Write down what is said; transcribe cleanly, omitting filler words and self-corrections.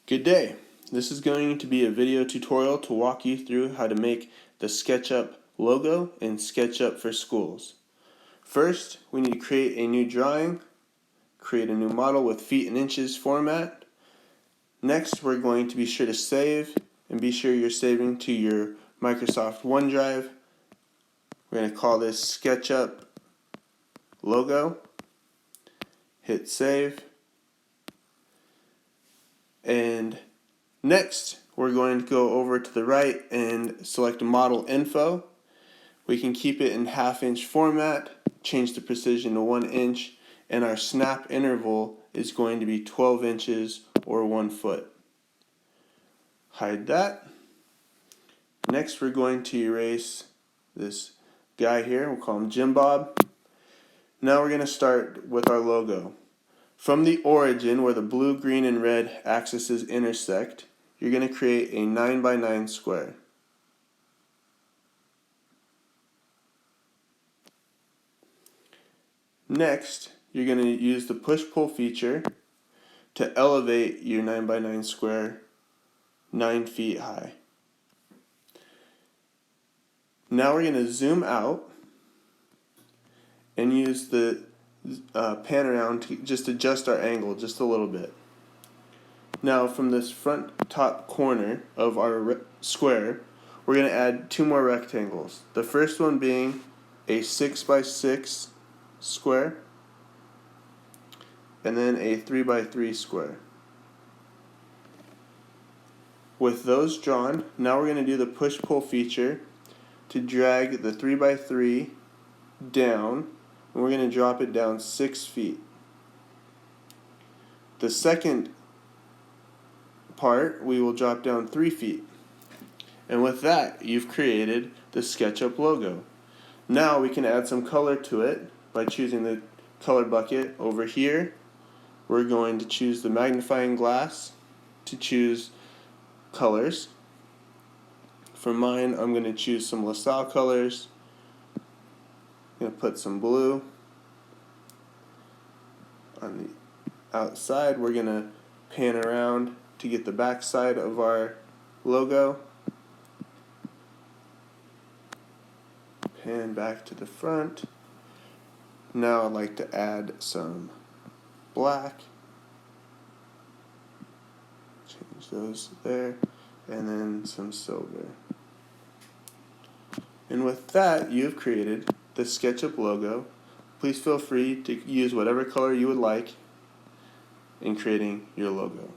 Good day. This is going to be a video tutorial to walk you through how to make the SketchUp logo in SketchUp for Schools. First, we need to create a new drawing, create a new model with feet and inches format. Next, we're going to be sure to save, and be sure you're saving to your Microsoft OneDrive. We're going to call this SketchUp logo. Hit save. And next, we're going to go over to the right and select model info. We can keep it in half-inch format, change the precision to 1 inch, and our snap interval is going to be 12 inches or 1 foot. Hide that. Next, we're going to erase this guy here. We'll call him Jim Bob. Now we're going to start with our logo. From the origin, where the blue, green, and red axes intersect, you're going to create a 9x9 square. Next, you're going to use the push-pull feature to elevate your 9x9 square 9 feet high. Now we're going to zoom out and use the pan around to just adjust our angle just a little bit. Now from this front top corner of our square, we're going to add 2 more rectangles. The first one being a 6x6 square, and then a 3x3 square. With those drawn, now we're going to do the push-pull feature to drag the 3x3 down, and we're going to drop it down 6 feet. The second part, we will drop down 3 feet. And with that, you've created the SketchUp logo. Now we can add some color to it by choosing the color bucket. Over here, we're going to choose the magnifying glass to choose colors. For mine, I'm going to choose some LaSalle colors. I'm going to put some blue. On the outside, we're going to pan around to get the back side of our logo. Pan back to the front. Now I'd like to add some black. Change those there. And then some silver. And with that, you've created the SketchUp logo. Please feel free to use whatever color you would like in creating your logo.